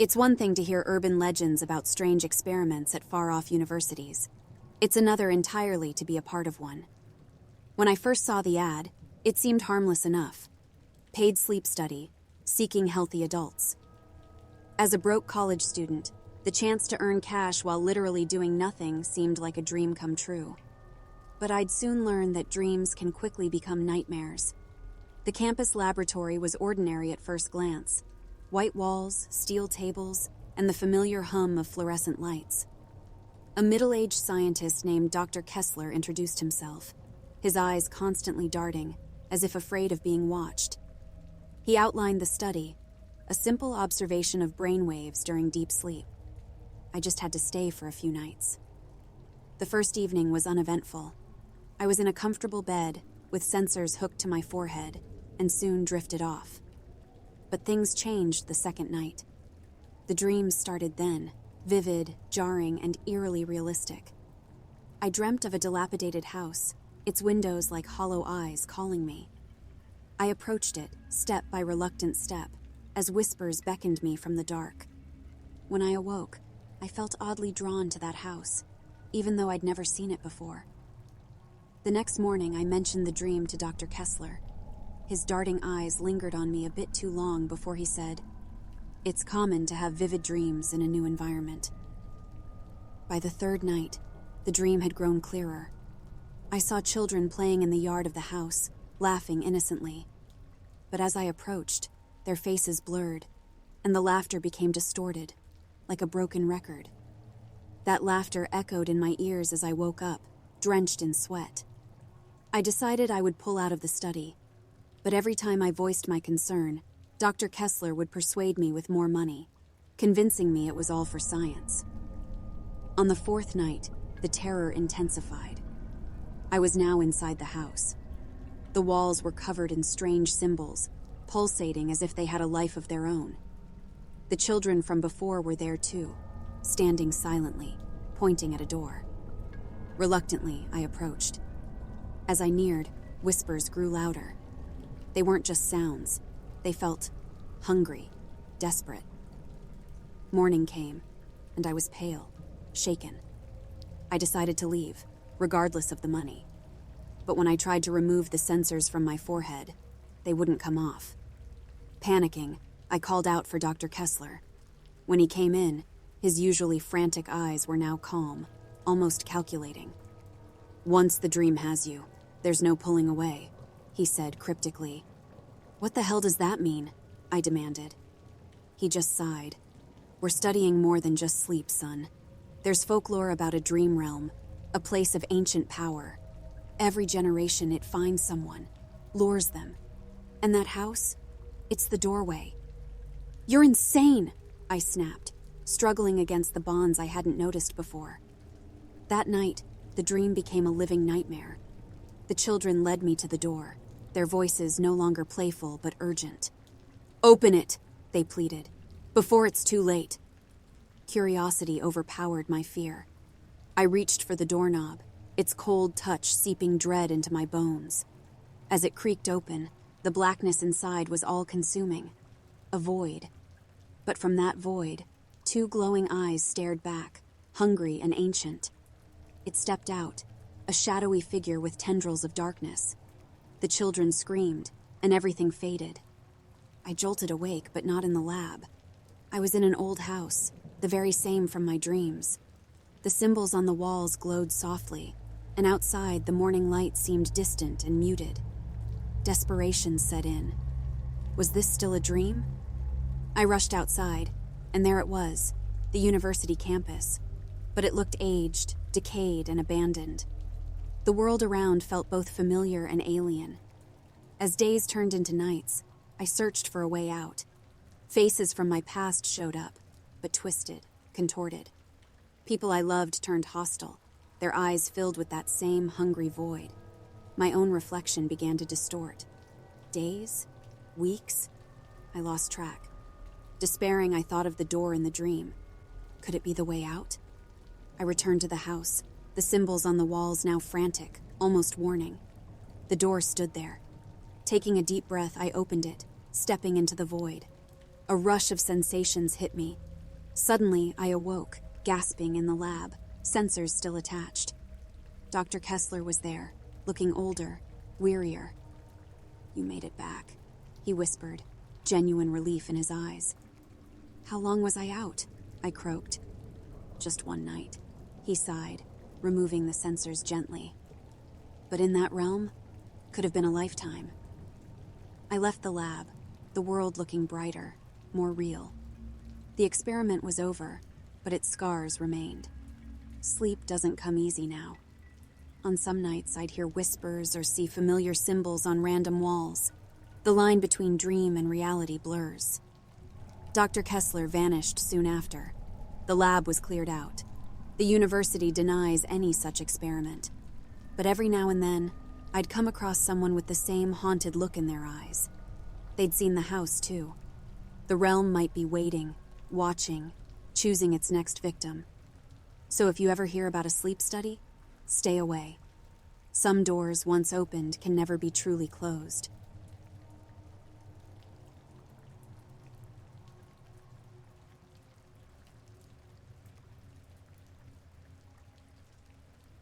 It's one thing to hear urban legends about strange experiments at far-off universities. It's another entirely to be a part of one. When I first saw the ad, it seemed harmless enough. Paid sleep study, seeking healthy adults. As a broke college student, the chance to earn cash while literally doing nothing seemed like a dream come true. But I'd soon learn that dreams can quickly become nightmares. The campus laboratory was ordinary at first glance. White walls, steel tables, and the familiar hum of fluorescent lights. A middle-aged scientist named Dr. Kessler introduced himself, his eyes constantly darting, as if afraid of being watched. He outlined the study, a simple observation of brainwaves during deep sleep. I just had to stay for a few nights. The first evening was uneventful. I was in a comfortable bed, with sensors hooked to my forehead, and soon drifted off. But things changed the second night. The dreams started then, vivid, jarring, and eerily realistic. I dreamt of a dilapidated house, its windows like hollow eyes calling me. I approached it, step by reluctant step, as whispers beckoned me from the dark. When I awoke, I felt oddly drawn to that house, even though I'd never seen it before. The next morning, I mentioned the dream to Dr. Kessler. His darting eyes lingered on me a bit too long before he said, "It's common to have vivid dreams in a new environment." By the third night, the dream had grown clearer. I saw children playing in the yard of the house, laughing innocently. But as I approached, their faces blurred, and the laughter became distorted, like a broken record. That laughter echoed in my ears as I woke up, drenched in sweat. I decided I would pull out of the study. But every time I voiced my concern, Dr. Kessler would persuade me with more money, convincing me it was all for science. On the fourth night, the terror intensified. I was now inside the house. The walls were covered in strange symbols, pulsating as if they had a life of their own. The children from before were there too, standing silently, pointing at a door. Reluctantly, I approached. As I neared, whispers grew louder. They weren't just sounds. They felt hungry, desperate. Morning came, and I was pale, shaken. I decided to leave, regardless of the money. But when I tried to remove the sensors from my forehead, they wouldn't come off. Panicking, I called out for Dr. Kessler. When he came in, his usually frantic eyes were now calm, almost calculating. "Once the dream has you, there's no pulling away," he said cryptically. "What the hell does that mean?" I demanded. He just sighed. "We're studying more than just sleep, son. There's folklore about a dream realm, a place of ancient power. Every generation it finds someone, lures them. And that house, it's the doorway." "You're insane," I snapped, struggling against the bonds I hadn't noticed before. That night, the dream became a living nightmare. The children led me to the door, their voices no longer playful but urgent. "Open it," they pleaded, "before it's too late." Curiosity overpowered my fear. I reached for the doorknob, its cold touch seeping dread into my bones. As it creaked open, the blackness inside was all-consuming, a void. But from that void, two glowing eyes stared back, hungry and ancient. It stepped out, a shadowy figure with tendrils of darkness. The children screamed, and everything faded. I jolted awake, but not in the lab. I was in an old house, the very same from my dreams. The symbols on the walls glowed softly, and outside the morning light seemed distant and muted. Desperation set in. Was this still a dream? I rushed outside, and there it was, the university campus. But it looked aged, decayed, and abandoned. The world around felt both familiar and alien. As days turned into nights, I searched for a way out. Faces from my past showed up, but twisted, contorted. People I loved turned hostile, their eyes filled with that same hungry void. My own reflection began to distort. Days? Weeks? I lost track. Despairing, I thought of the door in the dream. Could it be the way out? I returned to the house, the symbols on the walls now frantic, almost warning. The door stood there. Taking a deep breath, I opened it, stepping into the void. A rush of sensations hit me, Suddenly, I awoke, gasping in the lab, sensors still attached. Dr. Kessler was there, looking older, wearier. "You made it back," he whispered, genuine relief in his eyes. "How long was I out?" I croaked. "Just one night," he sighed, removing the sensors gently. But in that realm, could have been a lifetime. I left the lab, the world looking brighter, more real. The experiment was over, but its scars remained. Sleep doesn't come easy now. On some nights, I'd hear whispers or see familiar symbols on random walls. The line between dream and reality blurs. Dr. Kessler vanished soon after. The lab was cleared out. The university denies any such experiment. But every now and then, I'd come across someone with the same haunted look in their eyes. They'd seen the house, too. The realm might be waiting, watching, choosing its next victim. So if you ever hear about a sleep study, stay away. Some doors, once opened, can never be truly closed.